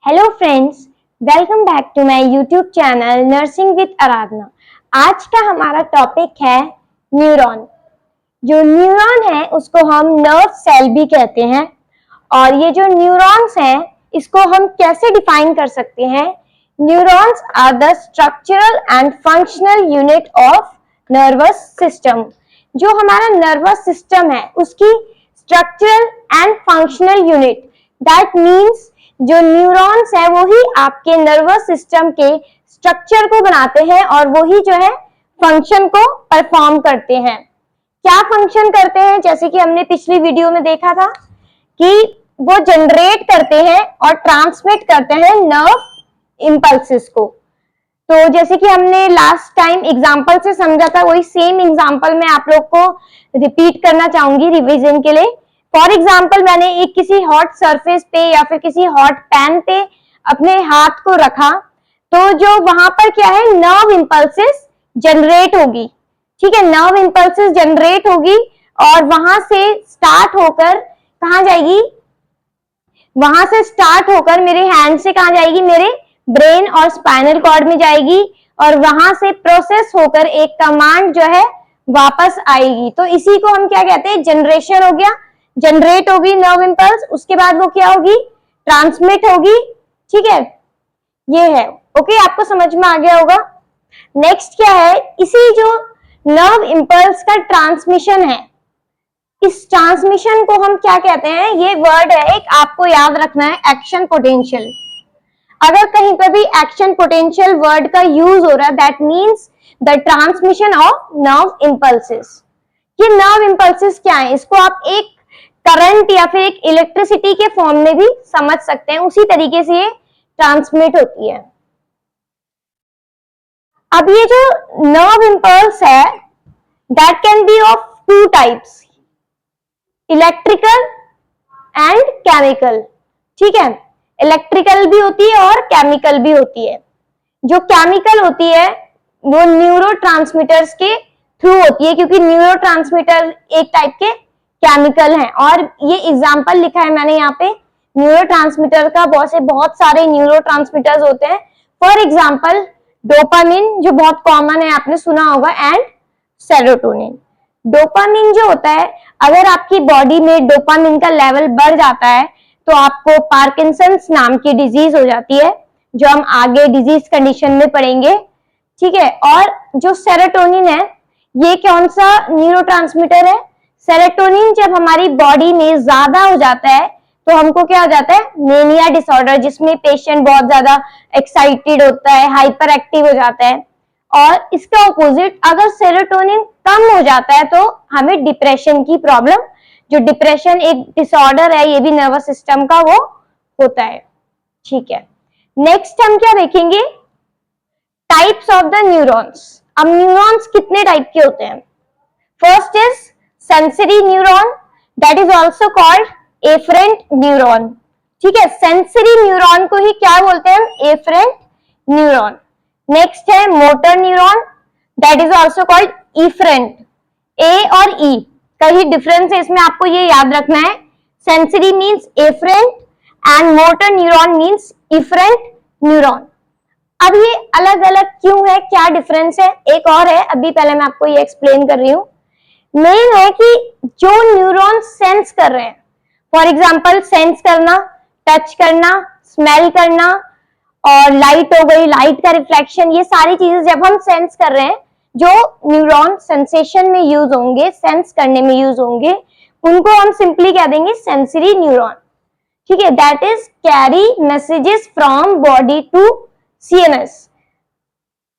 Hello friends, welcome back to my YouTube channel nursing with Aradhana. आज का हमारा topic है न्यूरॉन। जो न्यूरॉन है उसको हम नर्व सेल भी कहते हैं, और ये जो न्यूरॉन्स हैं इसको हम कैसे डिफाइन कर सकते हैं? Neurons are the structural and functional unit of nervous system. जो हमारा नर्वस सिस्टम है उसकी structural and functional unit, that means जो न्यूरॉन्स है वही आपके नर्वस सिस्टम के स्ट्रक्चर को बनाते हैं और वही जो है फंक्शन को परफॉर्म करते हैं। क्या फंक्शन करते हैं? जैसे कि हमने पिछली वीडियो में देखा था कि वो जनरेट करते हैं और ट्रांसमिट करते हैं नर्व इंपल्सेस को। तो जैसे कि हमने लास्ट टाइम एग्जांपल से समझा था, वही सेम एग्जांपल मैं आप लोग को रिपीट करना चाहूंगी रिवीजन के लिए। फॉर एग्जाम्पल, मैंने एक किसी हॉट सरफेस पे या फिर किसी हॉट पैन पे अपने हाथ को रखा, तो जो वहां पर क्या है, नर्व इंपल्सेस जनरेट होगी। ठीक है, नर्व इंपल्सेस जनरेट होगी और वहां से स्टार्ट होकर कहां जाएगी? वहां से स्टार्ट होकर मेरे हैंड से कहां जाएगी? मेरे ब्रेन और स्पाइनल कॉर्ड में जाएगी और वहां से प्रोसेस होकर एक कमांड जो है वापस आएगी। तो इसी को हम क्या कहते हैं? जनरेशन हो गया। जनरेट होगी नर्व इंपल्स, उसके बाद वो क्या होगी? ट्रांसमिट होगी। ठीक है, ये है। ओके, आपको समझ में आ गया होगा। नेक्स्ट क्या है? इसी जो नर्व इंपल्स का ट्रांसमिशन है, इस ट्रांसमिशन को हम क्या कहते हैं? ये वर्ड है एक, आपको याद रखना है, एक्शन पोटेंशियल। अगर कहीं पर भी एक्शन पोटेंशियल वर्ड का यूज हो रहा है, that means the transmission of nerve impulses. ये नर्व इंपल्सेस क्या है? इसको आप एक करंट या फिर एक इलेक्ट्रिसिटी के फॉर्म में भी समझ सकते हैं। उसी तरीके से ये ट्रांसमिट होती है। अब ये जो नर्व इंपल्स है, that can be of two types, electrical and chemical. ठीक है, इलेक्ट्रिकल भी होती है और केमिकल भी होती है। जो केमिकल होती है वो न्यूरोट्रांसमीटर्स के थ्रू होती है, क्योंकि न्यूरोट्रांसमीटर एक टाइप के केमिकल हैं। और ये एग्जांपल लिखा है मैंने यहाँ पे न्यूरोट्रांसमीटर का। बहुत सारे न्यूरोट्रांसमीटर्स होते हैं। फॉर एग्जांपल डोपामिन, जो बहुत कॉमन है, आपने सुना होगा, एंड सेरोटोनिन। डोपामिन जो होता है, अगर आपकी बॉडी में डोपामिन का लेवल बढ़ जाता है तो आपको पार्किंसंस नाम की डिजीज हो जाती है, जो हम आगे डिजीज कंडीशन में पढ़ेंगे। ठीक है, और जो सेरोटोनिन है, ये कौन सा न्यूरोट्रांसमीटर है? सेरोटोनिन जब हमारी बॉडी में ज्यादा हो जाता है तो हमको क्या हो जाता है? मेनिया डिसऑर्डर, जिसमें पेशेंट बहुत ज्यादा एक्साइटेड होता है, हाइपर एक्टिव हो जाता है। और इसका ऑपोजिट, अगर सेरोटोनिन कम हो जाता है तो हमें डिप्रेशन की प्रॉब्लम, जो डिप्रेशन एक डिसऑर्डर है, ये भी नर्वस सिस्टम का वो होता है। ठीक है, नेक्स्ट हम क्या देखेंगे? Types of the neurons. अब न्यूरॉन्स कितने टाइप के होते हैं? First is sensory neuron, that is also called afferent neuron. ठीक है, सेंसरी न्यूरॉन को ही क्या बोलते हैं? Afferent neuron. नेक्स्ट है motor neuron, that is also called efferent. A और ई का ही डिफरेंस है, इसमें आपको ये याद रखना है। Sensory means afferent and motor neuron means efferent neuron. अब ये अलग अलग क्यों है, क्या डिफरेंस है? एक और है, अभी पहले मैं आपको ये एक्सप्लेन कर रही हूँ। मेन है कि जो न्यूरॉन सेंस कर रहे हैं, फॉर एग्जाम्पल सेंस करना, टच करना, स्मेल करना, और लाइट हो गई, लाइट का रिफ्लेक्शन, ये सारी चीजें जब हम सेंस कर रहे हैं, जो न्यूरॉन सेंसेशन में यूज होंगे, सेंस करने में यूज होंगे, उनको हम सिंपली कह देंगे सेंसरी न्यूरॉन। ठीक है, that is carry messages from body to CNS.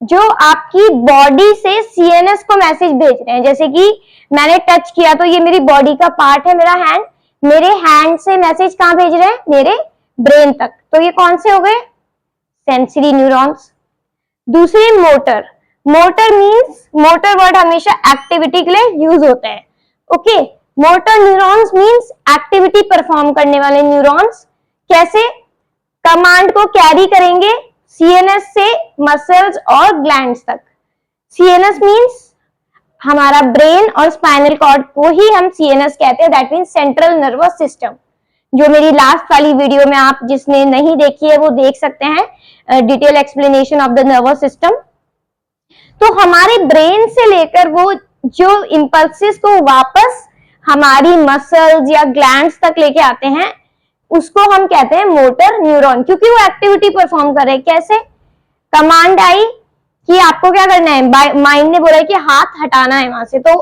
जो आपकी बॉडी से सीएनएस को मैसेज भेज रहे हैं, जैसे कि मैंने टच किया तो ये मेरी बॉडी का पार्ट है, मेरा हैंड, मेरे हैंड से मैसेज कहां भेज रहे हैं? मेरे ब्रेन तक। तो ये कौन से हो गए? Sensory neurons. दूसरी motor. Motor means, motor word हमेशा एक्टिविटी के लिए यूज होता है। Okay, motor neurons means activity perform करने वाले न्यूरॉन्स। कैसे? कमांड को कैरी करेंगे सीएनएस से मसल्स और ग्लैंड्स तक। सीएनएस मींस हमारा ब्रेन और स्पाइनल कॉर्ड को ही हम सीएनएस कहते हैं, that means central nervous system. जो मेरी लास्ट वाली वीडियो में आप जिसने नहीं देखी है वो देख सकते हैं, detail explanation of the nervous system. तो हमारे ब्रेन से लेकर वो जो इंपल्सेस को वापस हमारी मसल्स या ग्लैंड्स तक लेके आते हैं उसको हम कहते हैं मोटर न्यूरॉन, क्योंकि वो एक्टिविटी परफॉर्म कर रहे हैं। कैसे? कमांड आई कि आपको क्या करना है, माइंड ने बोला कि हाथ हटाना है वहां से, तो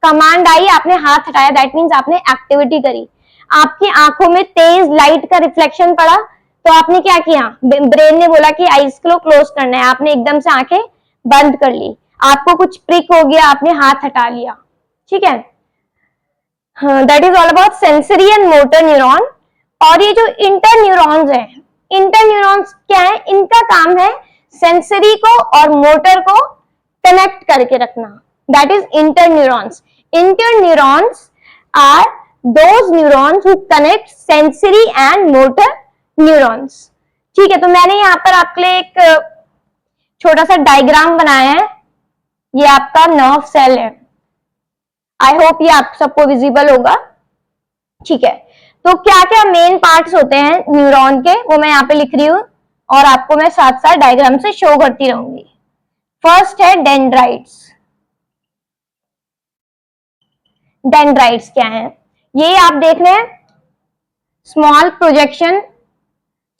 कमांड आई, आपने हाथ हटाया, दैट मीन्स आपने एक्टिविटी करी। आपकी आंखों में तेज लाइट का रिफ्लेक्शन पड़ा तो आपने क्या किया, ब्रेन ने बोला कि आईज को क्लोज करना है, आपने एकदम से आंखें बंद कर ली। आपको कुछ प्रिक हो गया, आपने हाथ हटा लिया। ठीक है, that is all about sensory and motor neuron. और ये जो इंटर न्यूरॉन्स है, इंटर न्यूरॉन्स क्या है, इनका काम है सेंसरी को और मोटर को कनेक्ट करके रखना, that is inter neurons. Inter neurons are those neurons who connect sensory and motor neurons. ठीक है, तो मैंने यहाँ पर आपके लिए एक छोटा सा डायग्राम बनाया है। ये आपका नर्व सेल है, आई होप ये आप सबको विजिबल होगा। ठीक है, तो क्या क्या मेन पार्ट्स होते हैं न्यूरॉन के वो मैं यहाँ पे लिख रही हूँ और आपको मैं साथ साथ डायग्राम से शो करती रहूंगी। फर्स्ट है डेंड्राइट्स। डेंड्राइट्स क्या है, ये आप देख रहे हैं स्मॉल प्रोजेक्शन।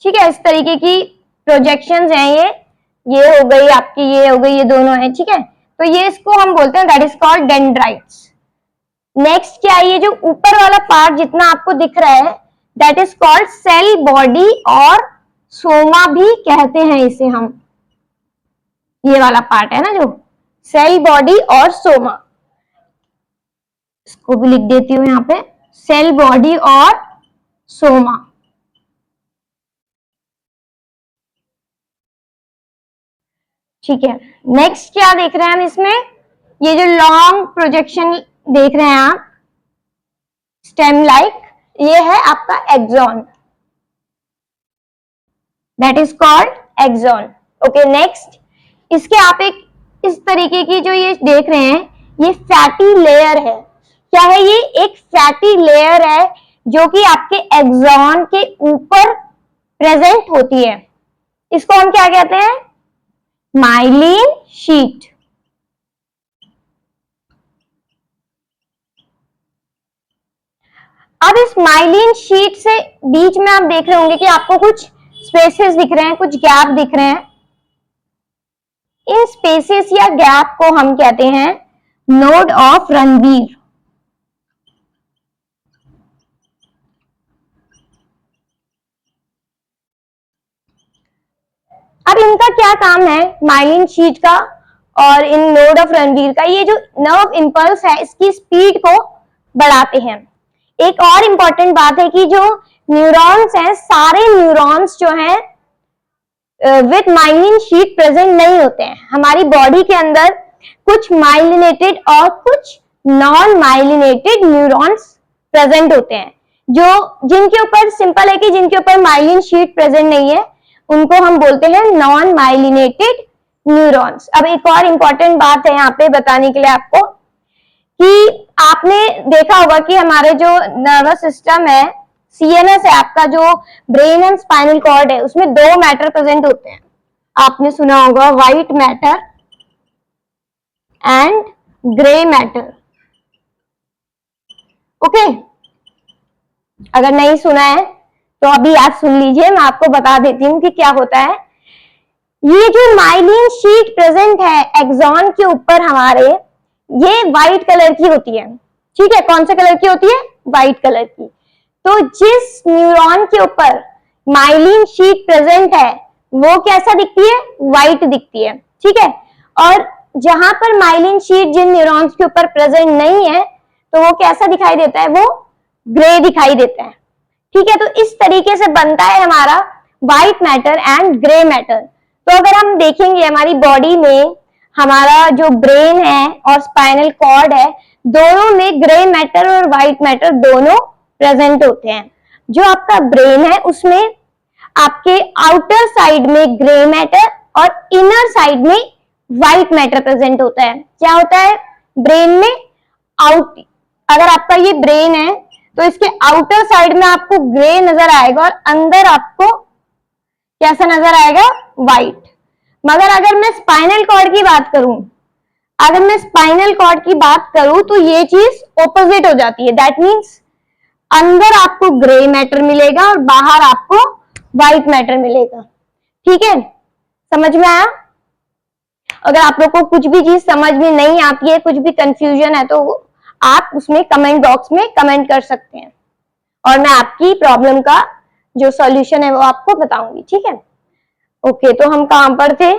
ठीक है, इस तरीके की प्रोजेक्शंस हैं, ये हो गई आपकी, ये हो गई, ये दोनों है। ठीक है, तो ये इसको हम बोलते हैं that is called dendrites. Next क्या है, ये जो ऊपर वाला पार्ट जितना आपको दिख रहा है that is called cell body और सोमा भी कहते हैं इसे हम। ये वाला पार्ट है ना जो सेल बॉडी और सोमा, इसको भी लिख देती हूं यहाँ पे, सेल बॉडी और सोमा। ठीक है, नेक्स्ट क्या देख रहे हैं हम इसमें, ये जो लॉन्ग प्रोजेक्शन देख रहे हैं आप स्टेम लाइक, ये है आपका axon, that is called axon. Okay, next इसके आप एक इस तरीके की जो ये देख रहे हैं ये फैटी लेयर है। क्या है ये? एक फैटी लेयर है जो कि आपके एक्सॉन के ऊपर प्रेजेंट होती है। इसको हम क्या कहते हैं? Myelin sheath. अब इस माइलिन शीट से बीच में आप देख रहे होंगे कि आपको कुछ स्पेसेस दिख रहे हैं, कुछ गैप दिख रहे हैं। इन स्पेसेस या गैप को हम कहते हैं नोड ऑफ रणवीर। अब इनका क्या काम है, माइलिन शीट का और इन नोड ऑफ रणवीर का? ये जो नर्व इंपल्स है इसकी स्पीड को बढ़ाते हैं। एक और इंपॉर्टेंट बात है कि जो न्यूरॉन्स हैं, सारे न्यूरॉन्स जो हैं विद माइलिन शीट प्रेजेंट नहीं होते हैं। हमारी बॉडी के अंदर कुछ माइलिनेटेड और कुछ नॉन माइलिनेटेड न्यूरॉन्स प्रेजेंट होते हैं, जो जिनके ऊपर सिंपल है कि जिनके ऊपर माइलिन शीट प्रेजेंट नहीं है उनको हम बोलते हैं नॉन माइलिनेटेड न्यूरॉन्स। अब एक और इंपॉर्टेंट बात है यहाँ पे बताने के लिए आपको कि आपने देखा होगा कि हमारे जो नर्वस सिस्टम है, सीएनएस है आपका, जो ब्रेन एंड स्पाइनल कॉर्ड है, उसमें दो मैटर प्रेजेंट होते हैं। आपने सुना होगा white matter and grey matter. Okay, अगर नहीं सुना है तो अभी आज सुन लीजिए, मैं आपको बता देती हूँ कि क्या होता है। ये जो माइलिन शीट प्रेजेंट है एक्सॉन के ऊपर हमारे, ये व्हाइट कलर की होती है। ठीक है, कौन से कलर की होती है? व्हाइट कलर की। तो जिस न्यूरॉन के ऊपर माइलिन शीट प्रेजेंट है वो कैसा दिखती है? व्हाइट दिखती है। ठीक है, और जहां पर माइलिन शीट जिन न्यूरॉन्स के ऊपर प्रेजेंट नहीं है तो वो कैसा दिखाई देता है? वो ग्रे दिखाई देता है। ठीक है, तो इस तरीके से बनता है हमारा white matter and grey matter. तो अगर हम देखेंगे हमारी बॉडी में हमारा जो ब्रेन है और स्पाइनल कॉर्ड है, दोनों में ग्रे मैटर और व्हाइट मैटर दोनों प्रेजेंट होते हैं। जो आपका ब्रेन है उसमें आपके आउटर साइड में ग्रे मैटर और इनर साइड में व्हाइट मैटर प्रेजेंट होता है। क्या होता है? ब्रेन में आउट, अगर आपका ये ब्रेन है तो इसके आउटर साइड में आपको ग्रे नजर आएगा और अंदर आपको कैसा नजर आएगा, व्हाइट। मगर अगर मैं स्पाइनल कॉर्ड की बात करूं, अगर मैं स्पाइनल कॉर्ड की बात करूं तो ये चीज ऑपोजिट हो जाती है। दैट मीन्स अंदर आपको ग्रे मैटर मिलेगा और बाहर आपको व्हाइट मैटर मिलेगा। ठीक है, समझ में आया? अगर आप लोग को कुछ भी चीज समझ में नहीं आती है, कुछ भी कंफ्यूजन है, तो आप उसमें कमेंट बॉक्स में कमेंट कर सकते हैं और मैं आपकी प्रॉब्लम का जो सॉल्यूशन है वो आपको बताऊंगी। ठीक है, ओके। तो हम कहां पर थे?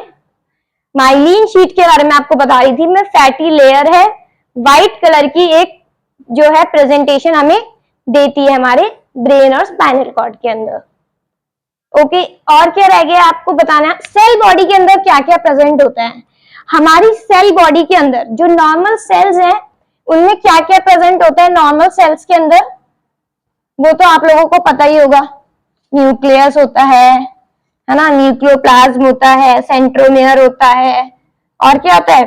माइलिन शीट के बारे में आपको बता रही थी मैं। फैटी लेयर है, व्हाइट कलर की एक जो है प्रेजेंटेशन हमें देती है हमारे ब्रेन और स्पाइनल कॉर्ड के अंदर। ओके, और क्या रह गया आपको बताना? सेल बॉडी के अंदर क्या क्या प्रेजेंट होता है? हमारी सेल बॉडी के अंदर जो नॉर्मल सेल्स हैं उनमें क्या क्या प्रेजेंट होता है? नॉर्मल सेल्स के अंदर वो तो आप लोगों को पता ही होगा। न्यूक्लियस होता है ना, न्यूक्लियोप्लाज्म होता है, सेंट्रोमियर होता है, और क्या होता है?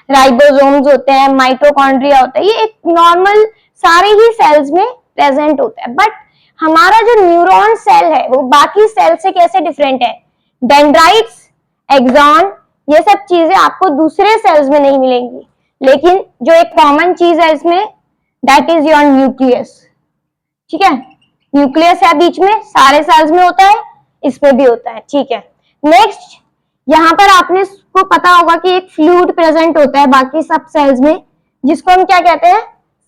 राइबोसोम्स होते हैं, माइटोकॉन्ड्रिया होता है। ये एक नॉर्मल सारे ही सेल्स में प्रेजेंट होता है। बट हमारा जो न्यूरॉन सेल है वो बाकी सेल से कैसे डिफरेंट है? डेंड्राइट्स, एक्सॉन, ये सब चीजें आपको दूसरे सेल्स में नहीं मिलेंगी, लेकिन जो एक कॉमन चीज है इसमें, दैट इज योर न्यूक्लियस। ठीक है, न्यूक्लियस है बीच में, सारे सेल्स में होता है, इसमें भी होता है। ठीक है, नेक्स्ट यहां पर आपने को पता होगा कि एक फ्लूइड प्रेजेंट होता है बाकी सब सेल्स में, जिसको हम क्या कहते हैं?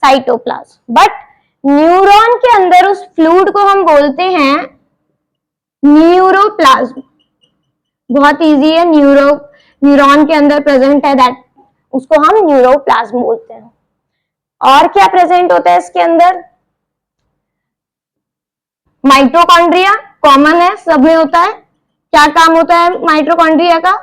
साइटोप्लाज्म। बट न्यूरॉन के अंदर उस फ्लूइड को हम बोलते हैं न्यूरोप्लाज्म। बहुत इजी है, न्यूरॉन के अंदर प्रेजेंट है, दैट उसको हम न्यूरोप्लाज्म बोलते हैं। और क्या प्रेजेंट होता है इसके अंदर? माइटोकॉन्ड्रिया कॉमन है, सब में होता है। क्या काम होता है माइटोकॉन्ड्रिया का?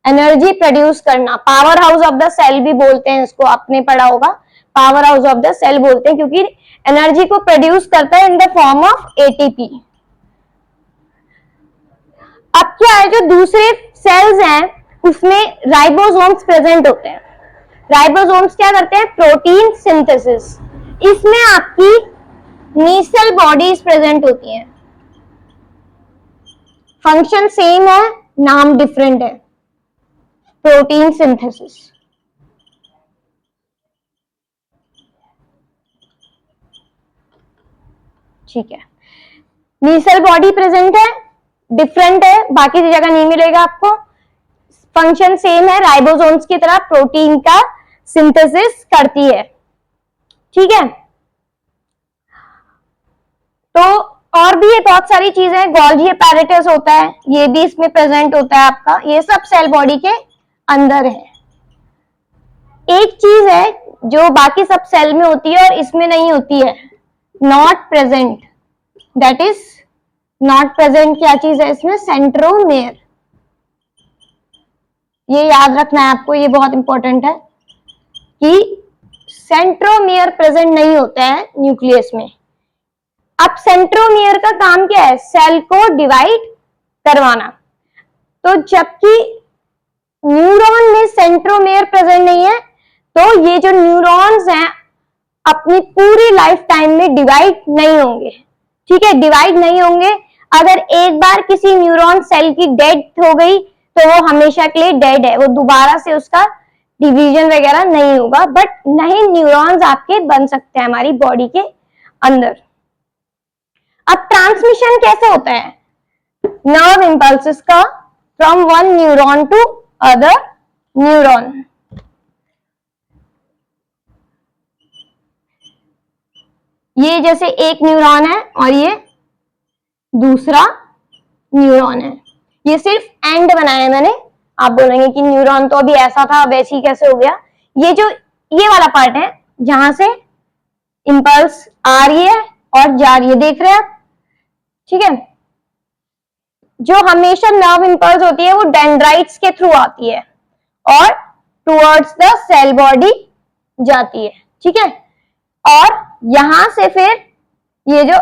एनर्जी प्रोड्यूस करना। Power house of the cell भी बोलते हैं इसको, आपने पढ़ा होगा। Power house of the cell बोलते हैं क्योंकि एनर्जी को प्रोड्यूस करता है in the form of ATP. अब क्या है, जो दूसरे सेल्स हैं उसमें राइबोसोम्स प्रेजेंट होते हैं। राइबोसोम्स क्या करते हैं? Protein synthesis. इसमें आपकी नीसल बॉडीज प्रेजेंट होती हैं। फंक्शन सेम है, नाम डिफरेंट है। Protein synthesis. ठीक है, नीसल बॉडी प्रेजेंट है, डिफरेंट है, बाकी जगह नहीं मिलेगा आपको। फंक्शन सेम है, राइबोसोम्स की तरह प्रोटीन का सिंथेसिस करती है। ठीक है, तो और भी ये बहुत सारी चीजें, गोल्गी अपैरेटस होता है, ये भी इसमें प्रेजेंट होता है आपका। ये सब सेल बॉडी के अंदर है। एक चीज है जो बाकी सब सेल में होती है और इसमें नहीं होती है, not present. That is not present. क्या चीज है इसमें? सेंट्रोमेयर। ये याद रखना है आपको, ये बहुत इंपॉर्टेंट है कि सेंट्रोमेयर प्रेजेंट नहीं होता है न्यूक्लियस में। अब सेंट्रोमियर का काम क्या है? सेल को डिवाइड करवाना। तो जबकि न्यूरॉन में सेंट्रोमियर प्रेजेंट नहीं है, तो ये जो न्यूरॉन्स हैं अपनी पूरी लाइफ टाइम में डिवाइड नहीं होंगे। ठीक है, डिवाइड नहीं होंगे। अगर एक बार किसी न्यूरॉन सेल की डेथ हो गई तो वो हमेशा के लिए डेड है, वो दोबारा से उसका डिवीजन वगैरह नहीं होगा। बट नए न्यूरॉन्स आपके बन सकते हैं हमारी बॉडी के अंदर। अब ट्रांसमिशन कैसे होता है नर्व इंपल्सेस का from one neuron to other neuron? ये जैसे एक न्यूरॉन है और ये दूसरा न्यूरॉन है। ये सिर्फ एंड बनाया है मैंने। आप बोलेंगे कि न्यूरॉन तो अभी ऐसा था, अब ऐसे ही कैसे हो गया? ये जो ये वाला पार्ट है जहां से इंपल्स आ रही है और जा रही है, देख रहे हैं आप? ठीक है, जो हमेशा नर्व इंपल्स होती है वो डेंड्राइट्स के थ्रू आती है और टुवर्ड्स द सेल बॉडी जाती है। ठीक है, और यहां से फिर ये जो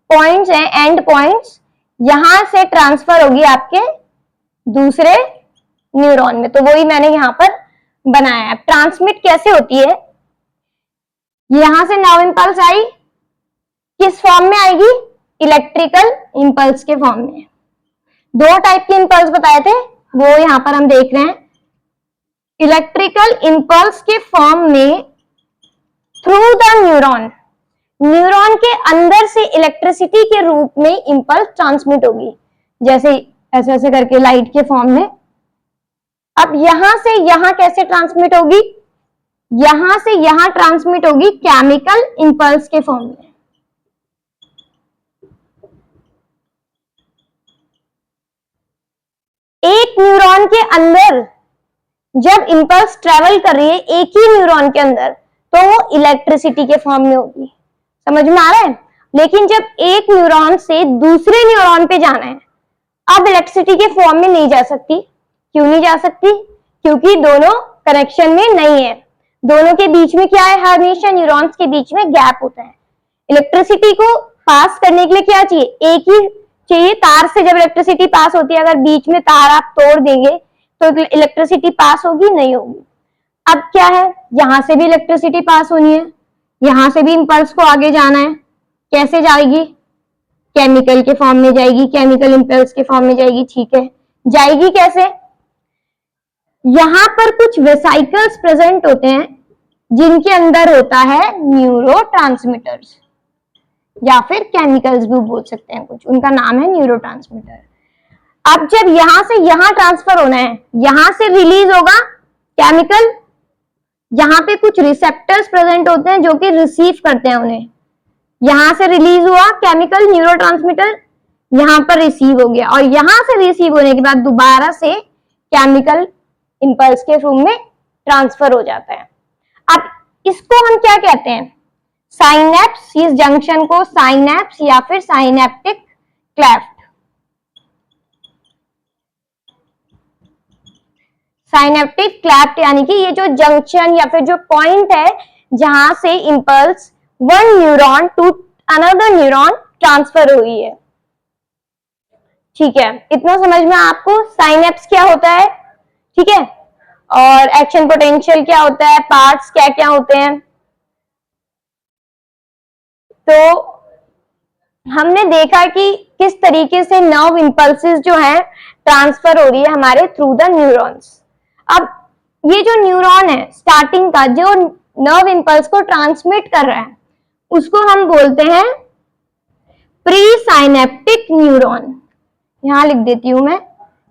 पॉइंट्स हैं, एंड पॉइंट्स, यहां से ट्रांसफर होगी आपके दूसरे न्यूरॉन में। तो वही मैंने यहां पर बनाया है। ट्रांसमिट कैसे होती है, यहां से नर्व इंपल्स आई, किस फॉर्म में आएगी, इलेक्ट्रिकल इंपल्स के फॉर्म में। दो टाइप के इंपल्स बताए थे, वो यहां पर हम देख रहे हैं। इलेक्ट्रिकल इंपल्स के फॉर्म में थ्रू द न्यूरॉन, न्यूरॉन के अंदर से इलेक्ट्रिसिटी के रूप में इंपल्स ट्रांसमिट होगी, जैसे ऐसे ऐसे करके लाइट के फॉर्म में। अब यहां से यहां कैसे ट्रांसमिट होगी, यहां से यहां ट्रांसमिट होगी केमिकल इंपल्स के फॉर्म में। एक न्यूरॉन के अंदर जब इंपल्स ट्रेवल कर रही है एक ही न्यूरॉन के अंदर, तो वो इलेक्ट्रिसिटी के फॉर्म में होगी। समझ में आ रहा है। लेकिन जब एक न्यूरॉन से दूसरे न्यूरॉन पे जाना है, अब इलेक्ट्रिसिटी के फॉर्म में नहीं जा सकती। क्यों नहीं जा सकती, क्योंकि दोनों कनेक्शन में नहीं है। दोनों के बीच में क्या है, हमेशा न्यूरॉन्स के बीच में गैप होता है। इलेक्ट्रिसिटी को पास करने के लिए क्या चाहिए, एक ही चाहिए। तार से जब इलेक्ट्रिसिटी पास होती है, अगर बीच में तार आप तोड़ देंगे तो इलेक्ट्रिसिटी पास होगी, नहीं होगी। अब क्या है, यहां से भी इलेक्ट्रिसिटी पास होनी है, यहां से भी इंपल्स को आगे जाना है। कैसे जाएगी, केमिकल के फॉर्म में जाएगी, केमिकल इंपल्स के फॉर्म में जाएगी। ठीक है, जाएगी कैसे, यहां पर कुछ वेसिकल्स प्रेजेंट होते हैं जिनके अंदर होता है न्यूरोट्रांसमीटर्स, या फिर केमिकल्स भी बोल सकते हैं कुछ, उनका नाम है न्यूरोट्रांसमीटर। अब जब यहां से यहां ट्रांसफर होना है, यहां से रिलीज होगा केमिकल, यहां पे कुछ रिसेप्टर्स प्रेजेंट होते हैं जो कि रिसीव करते हैं उन्हें। यहां से रिलीज हुआ केमिकल न्यूरोट्रांसमीटर, यहां पर रिसीव हो गया, और यहां से रिसीव होने के बाद दोबारा से केमिकल इंपल्स के रूप में ट्रांसफर हो जाता है। अब इसको हम क्या कहते हैं, साइनेप्स। इस जंक्शन को साइनेप्स या फिर साइनेप्टिक क्लेफ्ट, साइनेप्टिक क्लेफ्ट यानी कि ये जो जंक्शन या फिर जो पॉइंट है जहां से impulse one neuron to another neuron transfer हुई है। ठीक है, इतना समझ में आपको साइनेप्स क्या होता है, ठीक है, और एक्शन पोटेंशियल क्या होता है, पार्ट्स क्या क्या होते हैं। तो हमने देखा कि किस तरीके से नर्व इंपल्सेस जो है ट्रांसफर हो रही है हमारे थ्रू द न्यूरॉन्स। अब ये जो न्यूरॉन है स्टार्टिंग का, जो नर्व इंपल्स को ट्रांसमिट कर रहा है, उसको हम बोलते हैं प्री साइनेप्टिक न्यूरॉन। यहां लिख देती हूं मैं,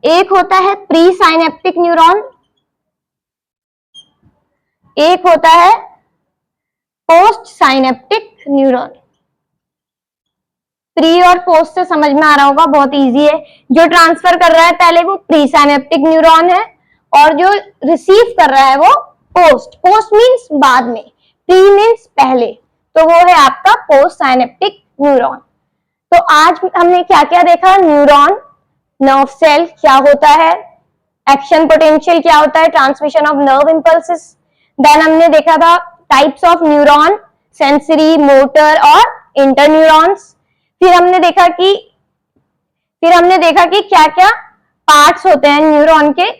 एक होता है प्री साइनेप्टिक न्यूरॉन, एक होता है पोस्ट साइनेप्टिक न्यूरॉन। प्री और पोस्ट से समझ में आ रहा होगा, बहुत इजी है। जो ट्रांसफर कर रहा है पहले वो प्री साइनेप्टिक न्यूरॉन है, और जो रिसीव कर रहा है वो पोस्ट। पोस्ट मीन्स बाद में, प्री मीन्स पहले, तो वो है आपका पोस्ट साइनेप्टिक न्यूरॉन। तो आज हमने क्या क्या देखा, न्यूरॉन, नर्व सेल क्या होता है, एक्शन पोटेंशियल क्या होता है, transmission of nerve impulses. Then हमने देखा था types of neuron, sensory, motor और इंटरन्यूरॉन्स। फिर हमने देखा कि क्या क्या पार्ट्स होते हैं न्यूरॉन के,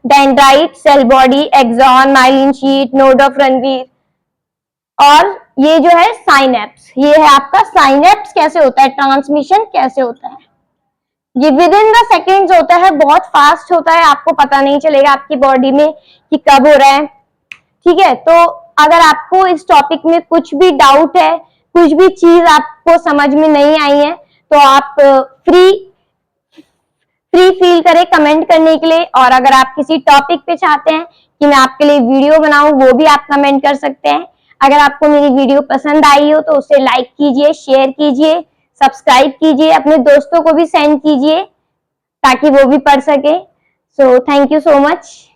dendrite, cell body, axon, myelin sheath, node of Ranvier, और ये जो है साइनेप्स। ये है आपका साइनेप्स कैसे होता है, ट्रांसमिशन कैसे होता है। ये विद इन द सेकेंड्स होता है, बहुत फास्ट होता है, आपको पता नहीं चलेगा आपकी बॉडी में कि कब हो रहा है। ठीक है, तो अगर आपको इस टॉपिक में कुछ भी डाउट है, कुछ भी चीज आपको समझ में नहीं आई है, तो आप फ्री फील करें कमेंट करने के लिए। और अगर आप किसी टॉपिक पे चाहते हैं कि मैं आपके लिए वीडियो बनाऊं, वो भी आप कमेंट कर सकते हैं। अगर आपको मेरी वीडियो पसंद आई हो तो उसे लाइक कीजिए, शेयर कीजिए, सब्सक्राइब कीजिए, अपने दोस्तों को भी सेंड कीजिए ताकि वो भी पढ़ सके। So thank you so much.